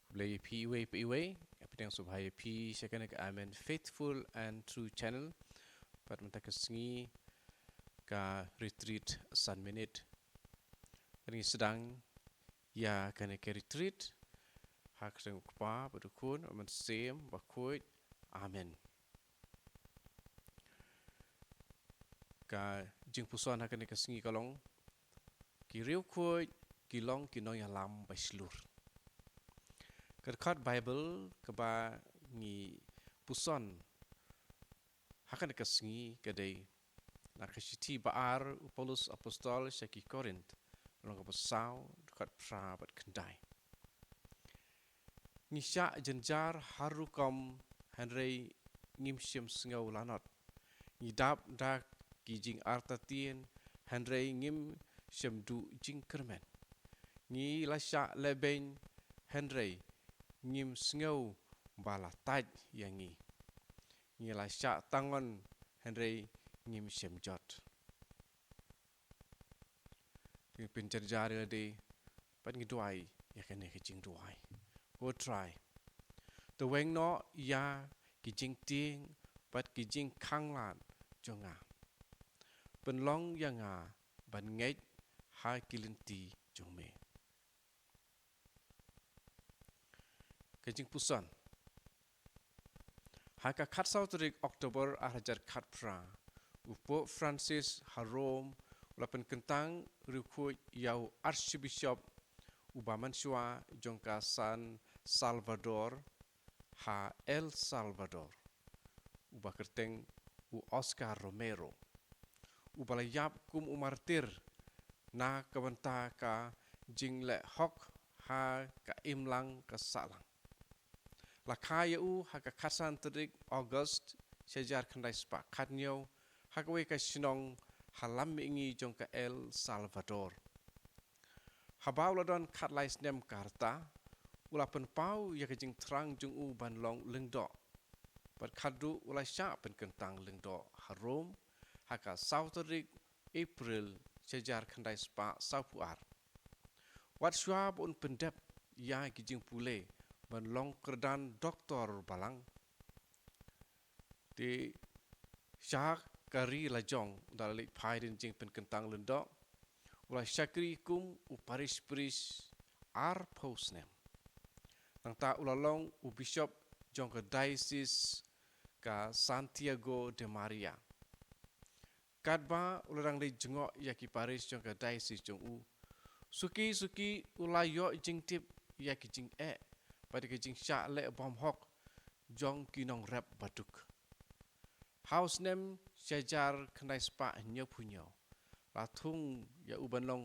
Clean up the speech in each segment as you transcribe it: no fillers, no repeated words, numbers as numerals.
Blay PUA apitang subhaya P sekanak amen faithful and true channel pat mentakasngi ka retreat San Minute kani sedang ya kani ke retreat hak sedang kupa badukun aman sem bakuit amen ka jing pusuan hak kani kasngi kalong ki riu kuit kilong kinong ya lam baslur Kerkat Bible keba ngi puson hakan kasngi kadai nakasiti baar Paulus apostol syaki Korint long kapasau dekat prabat kendai ngisya jenjar harukom Henry ngimsyem sengau lanot ngidap dak kijing artatien Henry ngim syemdu jing kermen ngi lasya lebeng Henry ngim sengau bala taj yangi ngila syak tangon Henry ngim syemjot pencerjari lade pat ngiduai ya kene kijing duai go try the weng no ya kijing ting pat kijing khanglan jonga penlong yanga ban ngej ha kilinti jongme Kajing pusan. Haka katsau terik Oktober ahajar katpra. Upo Francis Harom ulapan kentang rukui yau Archbishop Ubamansua jongka San Salvador ha El Salvador. Uba kerteng u Oscar Romero. Ubalayap kum umartir na kabanta ka jingle hok ha ka imlang ka salang. Lakaya u haka katsan terik August sejar kandai spak katnyau haka weka sinong halam ingi jongka El Salvador. Habau ladon katlais nem karta ulapan pau ya kejing terang jung u ban long lengdo. Bat kadu ulai syak pen kentang lengdo harum haka sau terik April sejar kandai spak saupuar. Wat syuab un pendep ya kejing pule ban long kerdan doktor balang di syak kari lajong dalalik pai din jing pen kentang lendok ulai syakri kum u paris ar posnem nang ta ulalong u bishop jong ke diocese ka Santiago de Maria kadba ularang di jengok yaki paris jong ke diocese jong u suki ulai yo jing tip yaki jing pada kejing syak le bom hok jong kinong rap baduk. House name sejar kenai spa nyopunyo. Latung ya uban long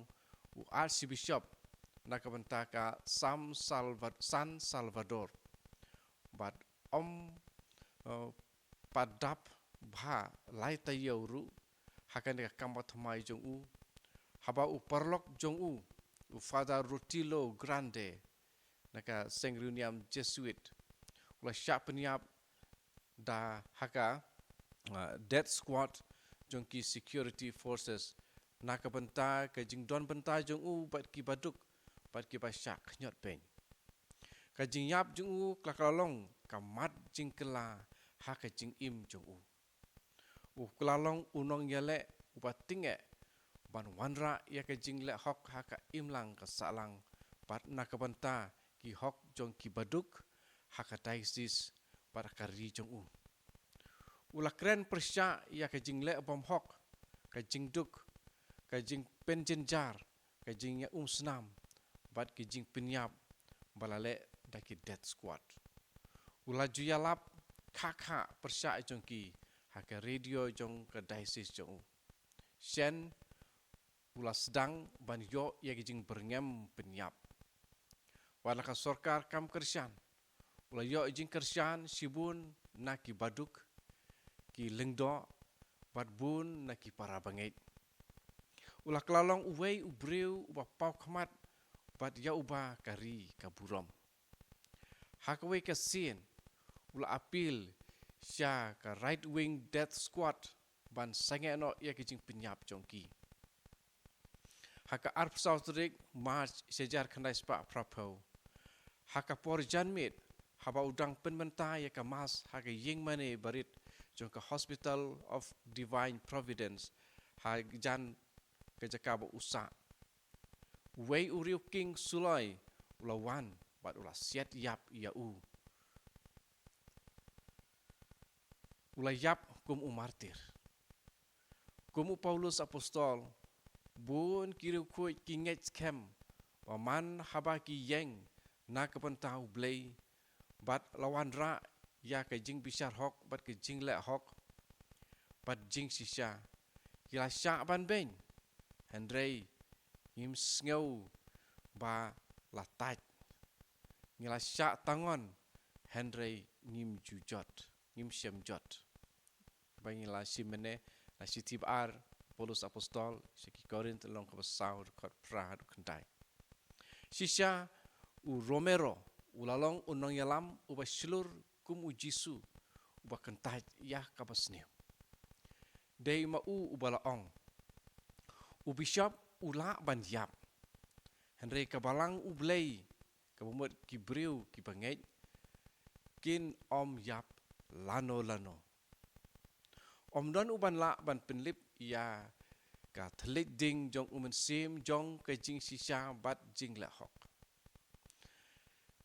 u Archbishop nakabentaka San Salvador. Bad padap bha lai tayoru hakan deka kambat mai jong u. Haba u perlok jong u Father Rutilo Grande naka Sengruniam Jesuit ula syak peniap da haka death squad jongki security forces naka benta ka jing don benta jong u bat ki baduk bat ki ba syak nyot pen ka jing yap jong u klakalong ka mat jing kela haka jing im jong u klalong unong yale ubat tinge ban wanra ya ka jing le hok haka imlang ka salang bat naka benta ki hok jong ki baduk haka diocese para kari jong u. Ula kren persya ya ka jing le bom hok ka jing duk ka jing penjenjar ka jing ya senam bat ki jing penyap balale da ki death squad. Ula juyalap kaka persya jong ki haka radio jong ka diocese jong u. Shen ula sedang ban yo ya ki jing berngem penyap Walaka sorkar kam kersian. Ula yo jing kersian sibun na ki baduk ki lengdo bat bun na ki para bangait. Ula klalong uwei ubreu uba pau khamat bat ya uba kari ka burom. Hakawe ka sin ula apil sya ka right wing death squad ban sange no ya ki jing penyap jongki. Haka arp sauterik march sejar kandai spa prapo haka por janmit haba udang penmenta ya kamas haka ying mane barit jong ka Hospital of Divine Providence ha jan ka jakaba usa wei uriu king sulai ulawan bat ula siat yap ia ula yap kum martir kum Paulus apostol bun kiriu kuit kinget kem waman haba ki yeng na kapentau blei bat lawan ra ya ka jing bisar hok bat ka jing le hok bat jing sisa kila sya ban ben Henry im ngeu ba latat ngila sya tangon Henry ngim jujot ngim syam jot bangila simene la sitib ar Paulus apostol siki Korint long ka saur ka prad kendai sisa u Romero ulalong unong yalam uba silur kum u Jisu uba kentai yah kabasneu dei ma uba laong u bishop ula ban yap Henry kabalang ublei kabumut kibriu kibanget kin om yap lano om don uban la ban penlip ya ka thlit ding jong sim jong ka jing sisa bat jing la hok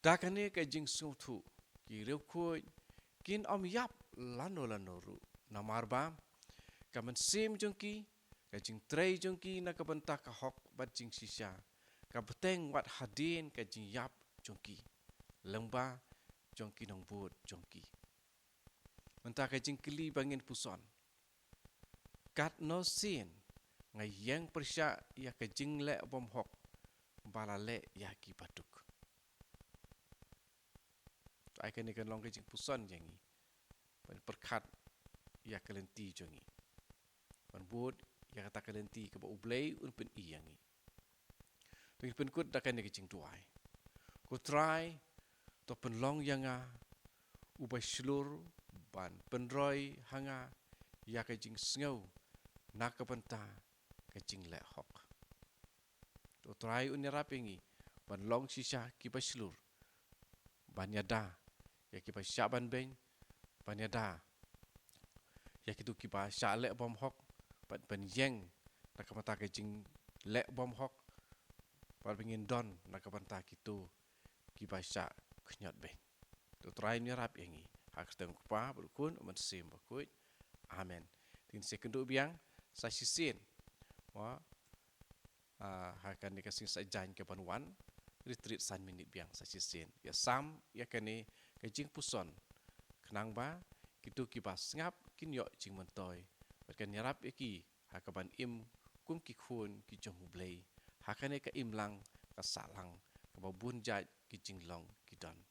dakane ka jing sutu ki reu khoi kin om yap lano ru namarba ka sim jong ki ka jing trei jong ki na ka banta ka hok bat jing sisa ka beteng wat hadin ka jing yap jong ki lengba jong ki nong but jong ki menta ka jing kli bangin puson kat no sin ngai yang persya ya ka jing le bom hok bala le ya ki patuk ai kan ikan long ka jing puson jangi ban perkat ya kalenti jongi ban but ya kata kalenti ka ba ublei un pen iyangi tu pen kut da kan ka jing tuai ko try to pen long yanga ubai slur ban penroi hanga ya ka jing sngo nak ka penta ka jing le hok to try un rapingi ban long sisa ki ba slur ban yada ya ki ba syaban ben ban yada ya ki tu ki ba sya le bom hok ban yeng nak ka penta ka jing le bom hok ban pengin don nak ka penta ki tu ki ba sya khnyot ben to try ni rap yangi hak steng kupa berkun umat sim bakut amen tin sekundu biang sa sisin wa hakan dikasih sajan ke panuan retreat san minit biang sa sisin ya sam ya kani ke jing puson kenang ba kitu kibas ngap kin yo jing mentoy berkan yarap iki hakaban im kum ki khun ki jong blei hakane ka im lang ka salang ka babun jaj ki jing long ki don